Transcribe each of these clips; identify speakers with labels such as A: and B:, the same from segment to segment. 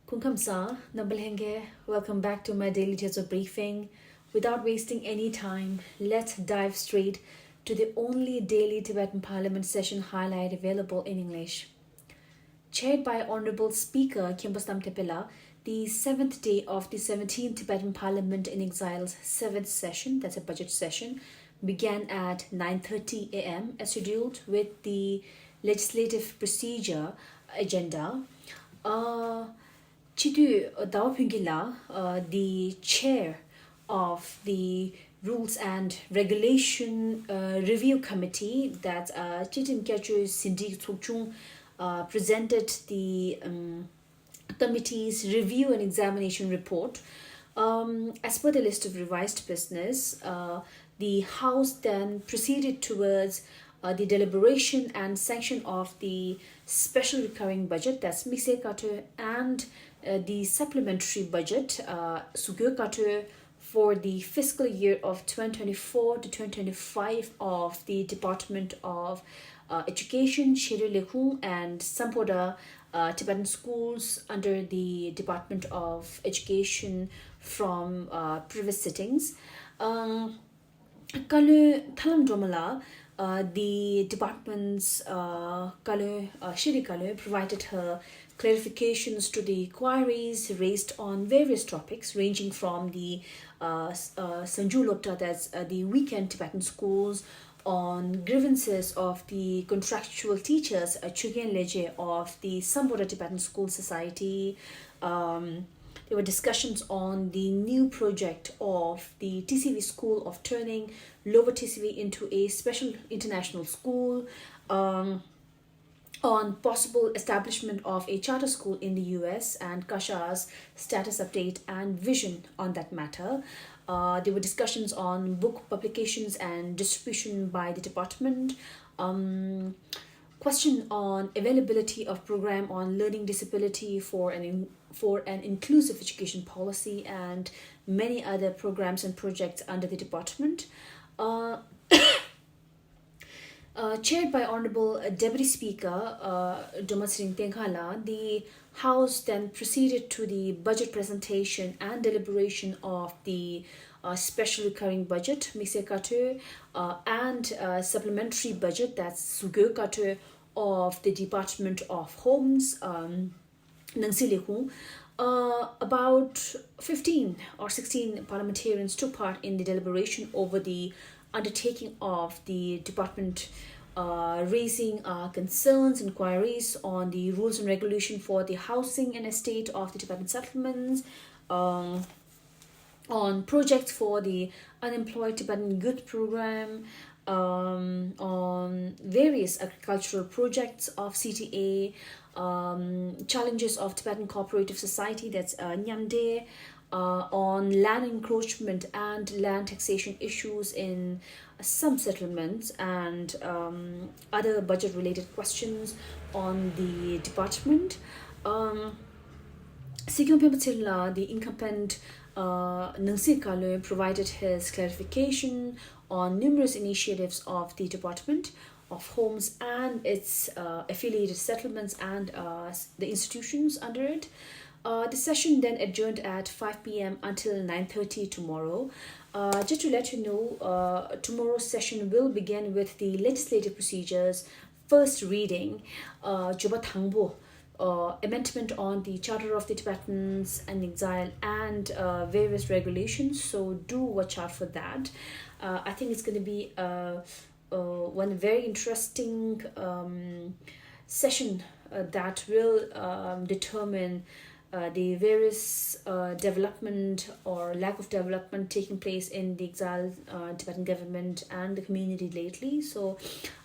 A: Kunkamsa, Nabalhenge, welcome back to my daily Jezo briefing. Without wasting any time, let's dive straight to the only daily Tibetan Parliament session highlight available in English. Chaired by Honorable Speaker Kimbastam Tepela, the 7th day of the 17th Tibetan Parliament in Exile's 7th session, that's a budget session, began at 9:30 a.m. as scheduled with the legislative procedure agenda. Chidu Daupingila, the chair of the Rules and Regulation Review Committee, that's Chitin Kyachu Sindi Tsukchung, presented the committee's review and examination report. As per the list of revised business, the House then proceeded towards the deliberation and sanction of the special recurring budget, that's Mise Katu, and the supplementary budget, Sugyo Katu, for the fiscal year of 2024 to 2025 of the Department of Education, Shiri Lekhung, and Sampoda Tibetan schools under the Department of Education from previous sittings. Kalu Thalam Domala, the department's Shiri Kalu provided her clarifications to the queries raised on various topics ranging from the Sanju Lokta, that's the weekend Tibetan schools, on grievances of the contractual teachers, Chugen Leje of the Samboda Tibetan School Society. There were discussions on the new project of the TCV school of turning Lower TCV into a special international school, on possible establishment of a charter school in the US and Kasha's status update and vision on that matter. There were discussions on book publications and distribution by the department. Question on availability of program on learning disability for an inclusive education policy, and many other programs and projects under the department. Chaired by Honorable Deputy Speaker Domasring Tenghala, the House then proceeded to the budget presentation and deliberation of the special recurring budget, Mise Katu, and supplementary budget, that's Sugyo Katu, of the Department of Homes, Nangsilihu. About 15 or 16 parliamentarians took part in the deliberation over the undertaking of the department, raising concerns, inquiries on the rules and regulation for the housing and estate of the Tibetan settlements, on projects for the unemployed Tibetan youth program, on various agricultural projects of CTA, challenges of Tibetan cooperative society, that's Nyamde, on land encroachment and land taxation issues in some settlements, and other budget related questions on the department. Sikyong Pembatilla, the incumbent Nangsi Kalu, provided his clarification on numerous initiatives of the Department of Homes and its affiliated settlements and the institutions under it. The session then adjourned at 5 p.m. until 9:30 tomorrow. Just to let you know, tomorrow's session will begin with the legislative procedures, first reading, Juba Thangbo, amendment on the Charter of the Tibetans and Exile, and various regulations. So do watch out for that. I think it's going to be one very interesting session that will determine the various development or lack of development taking place in the exiled Tibetan government and the community lately. So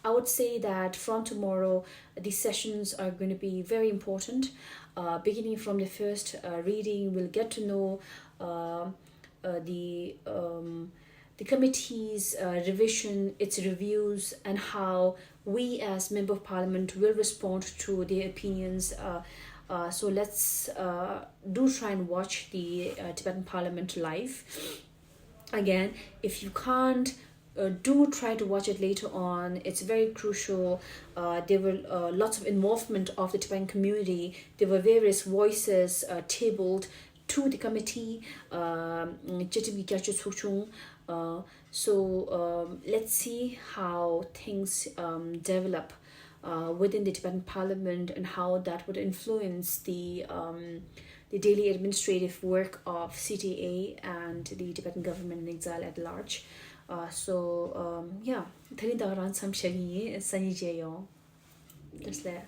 A: I would say that from tomorrow, these sessions are going to be very important. Beginning from the first reading, we'll get to know the committee's revision, its reviews, and how we as Member of Parliament will respond to their opinions. So let's do try and watch the Tibetan Parliament live. Again, if you can't do try to watch it later on. It's very crucial. There were lots of involvement of the Tibetan community. There were various voices tabled to the committee. So let's see how things develop within the Tibetan parliament and how that would influence the daily administrative work of CTA and the Tibetan government in exile at large. Yeah, Thalinda ran sam shagi sanyi jayo. That's that.